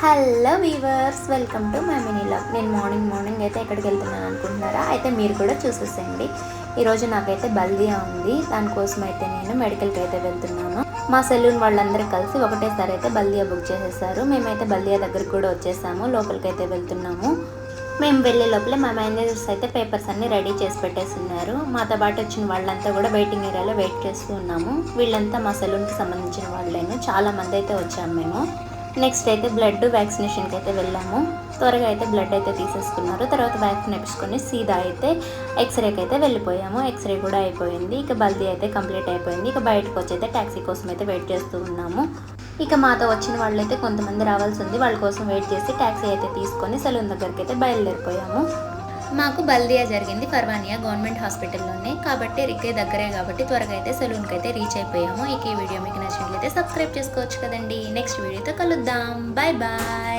Hello weavers, welcome to my mini love. నేను morning అయితే ఎక్కడికి వెళ్తున్నాను అనుకుంటున్నారా? అయితే మీరు కూడా చూసేసేయండి. ఈరోజు నాకైతే బల్దియా ఉంది. దానికోసం అయితే నేను మెడికల్కి అయితే వెళ్తున్నాను. మా సెలూన్ వాళ్ళందరూ కలిసి ఒకటేసారి అయితే బల్దియా బుక్ చేసేసారు. మేమైతే బల్దియా దగ్గరికి కూడా వచ్చేసాము. లోపలికి అయితే వెళ్తున్నాము. మేము వెళ్ళే లోపలే మా మేనేజర్స్ అయితే పేపర్స్ అన్నీ రెడీ చేసి పెట్టేస్తున్నారు. మాతో పాటు వచ్చిన వాళ్ళంతా కూడా వెయిటింగ్ ఏరియాలో వెయిట్ చేస్తూ ఉన్నాము. వీళ్ళంతా మా సెలూన్కి సంబంధించిన వాళ్ళేను. చాలామంది అయితే వచ్చాము మేము. నెక్స్ట్ అయితే బ్లడ్ వ్యాక్సినేషన్కి అయితే వెళ్ళాము. త్వరగా అయితే బ్లడ్ అయితే తీసేసుకున్నారు. తర్వాత వ్యాక్సిన్ వేపించుకొని సీదా అయితే ఎక్స్రేకి అయితే వెళ్ళిపోయాము. ఎక్స్రే కూడా అయిపోయింది. ఇక బల్దీ అయితే కంప్లీట్ అయిపోయింది. ఇక బయటకు వచ్చి అయితే ట్యాక్సీ కోసం అయితే వెయిట్ చేస్తూ ఉన్నాము. ఇక మాతో వచ్చిన వాళ్ళైతే కొంతమంది రావాల్సి ఉంది. వాళ్ళ కోసం వెయిట్ చేసి ట్యాక్సీ అయితే తీసుకొని సెలూన్ దగ్గరికి అయితే బయలుదేరిపోయాము. మాకు బల్దియా జరిగింది ఫర్వానియా గవర్నమెంట్ హాస్పిటల్లోనే, కాబట్టి రిక్కే దగ్గరే కాబట్టి త్వరగా అయితే సెలూన్కి అయితే రీచ్ అయిపోయాము. ఇక ఈ వీడియో మీకు నచ్చినట్లయితే సబ్స్క్రైబ్ చేసుకోవచ్చు కదండి. నెక్స్ట్ వీడియోతో కలుద్దాం. Bye bye.